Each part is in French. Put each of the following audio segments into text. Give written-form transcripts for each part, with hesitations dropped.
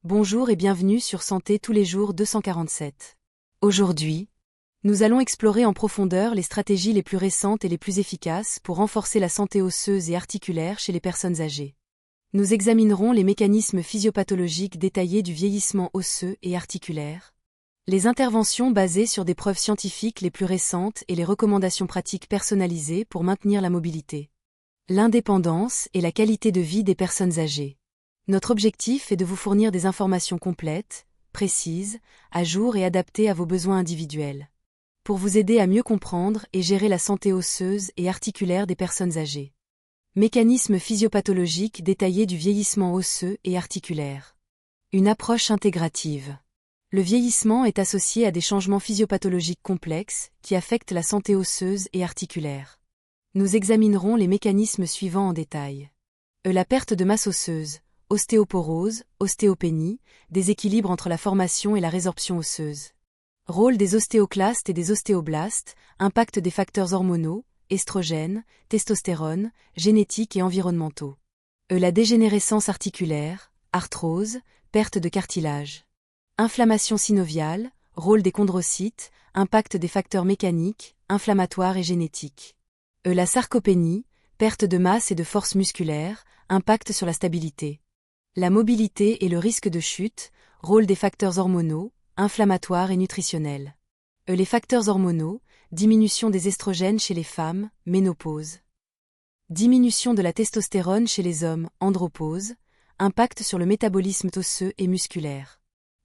Bonjour et bienvenue sur Santé tous les jours 247. Aujourd'hui, nous allons explorer en profondeur les stratégies les plus récentes et les plus efficaces pour renforcer la santé osseuse et articulaire chez les personnes âgées. Nous examinerons les mécanismes physiopathologiques détaillés du vieillissement osseux et articulaire, les interventions basées sur des preuves scientifiques les plus récentes et les recommandations pratiques personnalisées pour maintenir la mobilité, l'indépendance et la qualité de vie des personnes âgées. Notre objectif est de vous fournir des informations complètes, précises, à jour et adaptées à vos besoins individuels, pour vous aider à mieux comprendre et gérer la santé osseuse et articulaire des personnes âgées. Mécanismes physiopathologiques détaillés du vieillissement osseux et articulaire. Une approche intégrative. Le vieillissement est associé à des changements physiopathologiques complexes qui affectent la santé osseuse et articulaire. Nous examinerons les mécanismes suivants en détail. La perte de masse osseuse, ostéoporose, ostéopénie, déséquilibre entre la formation et la résorption osseuse. Rôle des ostéoclastes et des ostéoblastes, impact des facteurs hormonaux, estrogènes, testostérone, génétiques et environnementaux. La dégénérescence articulaire, arthrose, perte de cartilage. Inflammation synoviale, rôle des chondrocytes, impact des facteurs mécaniques, inflammatoires et génétiques. La sarcopénie, perte de masse et de force musculaire, impact sur la stabilité. La mobilité et le risque de chute, rôle des facteurs hormonaux, inflammatoires et nutritionnels. Les facteurs hormonaux, diminution des estrogènes chez les femmes, ménopause. Diminution de la testostérone chez les hommes, andropause, impact sur le métabolisme osseux et musculaire.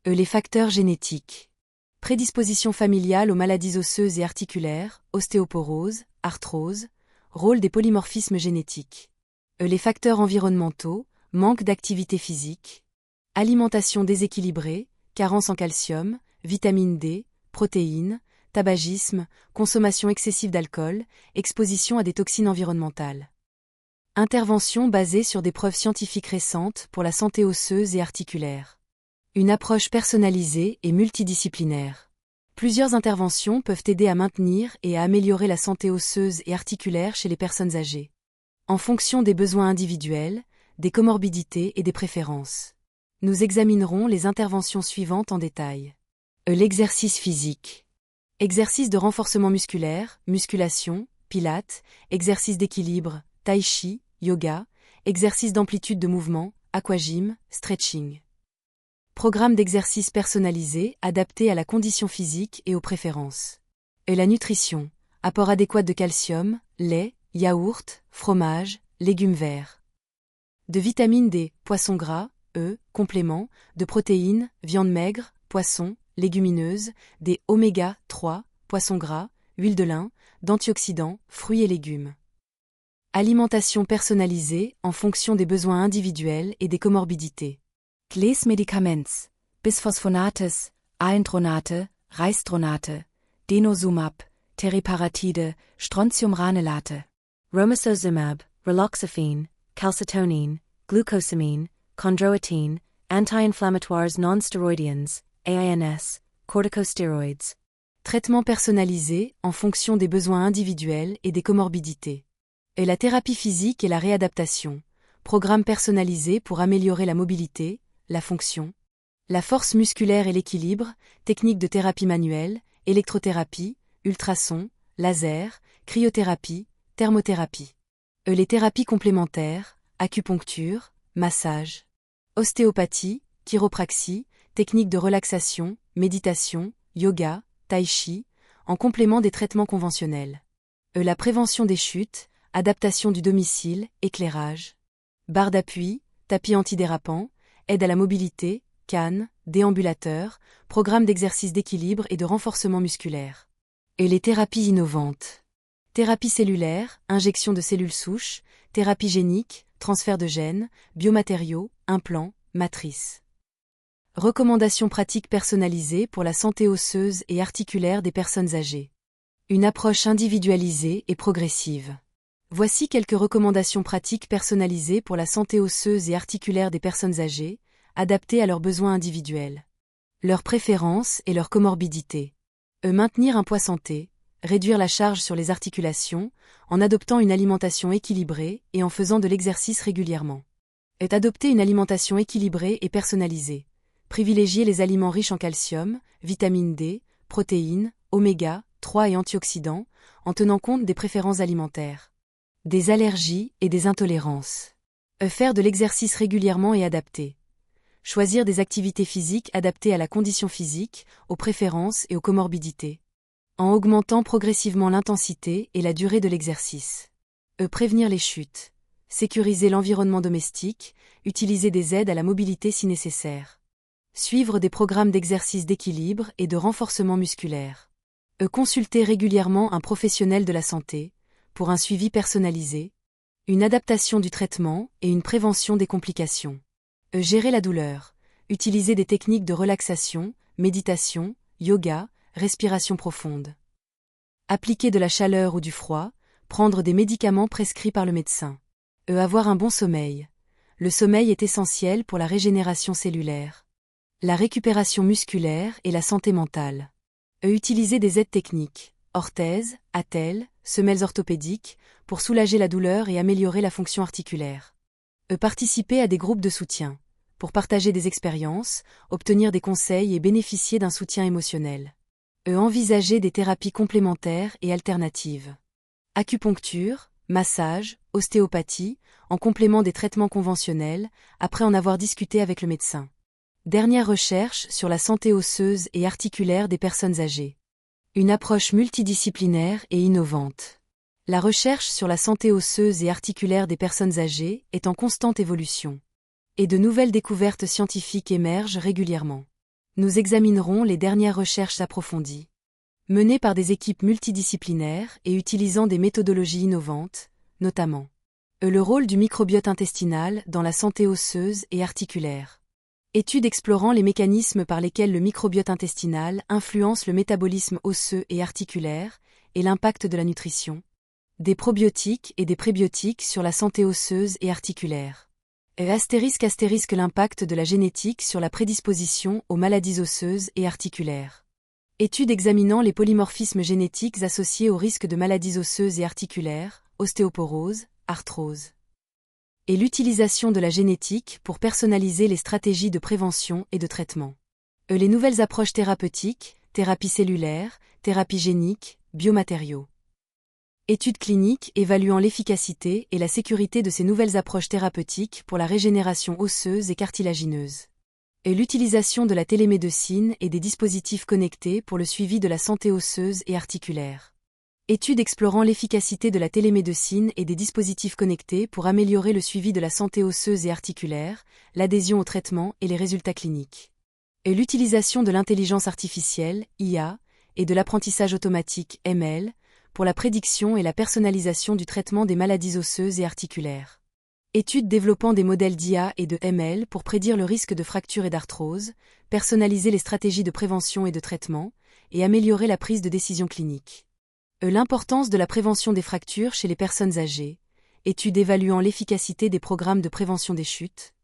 Les facteurs génétiques. Prédisposition familiale aux maladies osseuses et articulaires, ostéoporose, arthrose, rôle des polymorphismes génétiques. Les facteurs environnementaux, manque d'activité physique, alimentation déséquilibrée, carence en calcium, vitamine D, protéines, tabagisme, consommation excessive d'alcool, exposition à des toxines environnementales. Intervention basée sur des preuves scientifiques récentes pour la santé osseuse et articulaire. Une approche personnalisée et multidisciplinaire. Plusieurs interventions peuvent aider à maintenir et à améliorer la santé osseuse et articulaire chez les personnes âgées, en fonction des besoins individuels, des comorbidités et des préférences. Nous examinerons les interventions suivantes en détail. L'exercice physique. Exercice de renforcement musculaire, musculation, pilates, exercice d'équilibre, tai chi, yoga, exercice d'amplitude de mouvement, aquagym, stretching. Programme d'exercice personnalisé, adapté à la condition physique et aux préférences. La nutrition. Apport adéquat de calcium, lait, yaourt, fromage, légumes verts. De vitamine D, poisson gras, compléments, de protéines, viande maigre, poisson, légumineuses, des oméga 3, poissons gras, huile de lin, d'antioxydants, fruits et légumes. Alimentation personnalisée en fonction des besoins individuels et des comorbidités. Les Medikaments, Bisphosphonates, Alendronate, Reistronate, Denosumab, Teriparatide, Strontiumranelate, Romosozumab, Raloxifene, calcitonin, glucosamine, chondroitin, anti-inflammatoires non-stéroïdiens, AINS, corticosteroids. Traitement personnalisé en fonction des besoins individuels et des comorbidités. La thérapie physique et la réadaptation. Programme personnalisé pour améliorer la mobilité, la fonction, la force musculaire et l'équilibre, techniques de thérapie manuelle, électrothérapie, ultrasons, laser, cryothérapie, thermothérapie. Les thérapies complémentaires, acupuncture, massage, ostéopathie, chiropraxie, techniques de relaxation, méditation, yoga, tai chi, en complément des traitements conventionnels. La prévention des chutes, adaptation du domicile, éclairage, barre d'appui, tapis antidérapant, aide à la mobilité, canne, déambulateur, programme d'exercice d'équilibre et de renforcement musculaire. Les thérapies innovantes. Thérapie cellulaire, injection de cellules souches, thérapie génique, transfert de gènes, biomatériaux, implants, matrices. Recommandations pratiques personnalisées pour la santé osseuse et articulaire des personnes âgées. Une approche individualisée et progressive. Voici quelques recommandations pratiques personnalisées pour la santé osseuse et articulaire des personnes âgées, adaptées à leurs besoins individuels, leurs préférences et leurs comorbidités. Maintenir un poids santé, réduire la charge sur les articulations, en adoptant une alimentation équilibrée et en faisant de l'exercice régulièrement. Adopter une alimentation équilibrée et personnalisée. Privilégiez les aliments riches en calcium, vitamine D, protéines, oméga 3 et antioxydants, en tenant compte des préférences alimentaires. Des allergies et des intolérances. Faire de l'exercice régulièrement et adapté. Choisir des activités physiques adaptées à la condition physique, aux préférences et aux comorbidités. En augmentant progressivement l'intensité et la durée de l'exercice. Prévenir les chutes. Sécuriser l'environnement domestique, utiliser des aides à la mobilité si nécessaire. Suivre des programmes d'exercice d'équilibre et de renforcement musculaire. Consulter régulièrement un professionnel de la santé, pour un suivi personnalisé, une adaptation du traitement et une prévention des complications. Gérer la douleur. Utiliser des techniques de relaxation, méditation, yoga, respiration profonde. Appliquer de la chaleur ou du froid, prendre des médicaments prescrits par le médecin. Avoir un bon sommeil. Le sommeil est essentiel pour la régénération cellulaire, la récupération musculaire et la santé mentale. Utiliser des aides techniques, orthèses, attelles, semelles orthopédiques, pour soulager la douleur et améliorer la fonction articulaire. Participer à des groupes de soutien, pour partager des expériences, obtenir des conseils et bénéficier d'un soutien émotionnel. Envisager des thérapies complémentaires et alternatives. Acupuncture, massage, ostéopathie, en complément des traitements conventionnels, après en avoir discuté avec le médecin. Dernière recherche sur la santé osseuse et articulaire des personnes âgées. Une approche multidisciplinaire et innovante. La recherche sur la santé osseuse et articulaire des personnes âgées est en constante évolution. Et de nouvelles découvertes scientifiques émergent régulièrement. Nous examinerons les dernières recherches approfondies, menées par des équipes multidisciplinaires et utilisant des méthodologies innovantes, notamment le rôle du microbiote intestinal dans la santé osseuse et articulaire. Étude explorant les mécanismes par lesquels le microbiote intestinal influence le métabolisme osseux et articulaire et l'impact de la nutrition. Des probiotiques et des prébiotiques sur la santé osseuse et articulaire. Astérisque l'impact de la génétique sur la prédisposition aux maladies osseuses et articulaires. Étude examinant les polymorphismes génétiques associés au risque de maladies osseuses et articulaires, ostéoporose, arthrose. Et l'utilisation de la génétique pour personnaliser les stratégies de prévention et de traitement. Les nouvelles approches thérapeutiques, thérapie cellulaire, thérapie génique, biomatériaux. Études cliniques évaluant l'efficacité et la sécurité de ces nouvelles approches thérapeutiques pour la régénération osseuse et cartilagineuse. Et l'utilisation de la télémédecine et des dispositifs connectés pour le suivi de la santé osseuse et articulaire. Études explorant l'efficacité de la télémédecine et des dispositifs connectés pour améliorer le suivi de la santé osseuse et articulaire, l'adhésion au traitement et les résultats cliniques. Et l'utilisation de l'intelligence artificielle, IA, et de l'apprentissage automatique, ML, pour la prédiction et la personnalisation du traitement des maladies osseuses et articulaires. Études développant des modèles d'IA et de ML pour prédire le risque de fracture et d'arthrose, personnaliser les stratégies de prévention et de traitement, et améliorer la prise de décision clinique. L'importance de la prévention des fractures chez les personnes âgées. Études évaluant l'efficacité des programmes de prévention des chutes.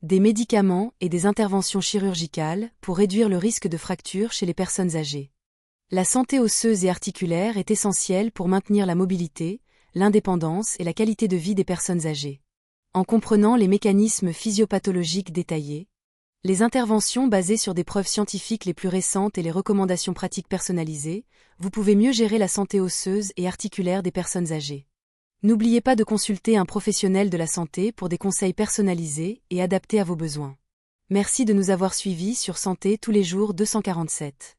Des médicaments et des interventions chirurgicales pour réduire le risque de fracture chez les personnes âgées. La santé osseuse et articulaire est essentielle pour maintenir la mobilité, l'indépendance et la qualité de vie des personnes âgées. En comprenant les mécanismes physiopathologiques détaillés, les interventions basées sur des preuves scientifiques les plus récentes et les recommandations pratiques personnalisées, vous pouvez mieux gérer la santé osseuse et articulaire des personnes âgées. N'oubliez pas de consulter un professionnel de la santé pour des conseils personnalisés et adaptés à vos besoins. Merci de nous avoir suivis sur Santé tous les jours 247.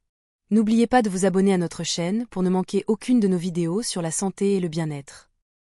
N'oubliez pas de vous abonner à notre chaîne pour ne manquer aucune de nos vidéos sur la santé et le bien-être.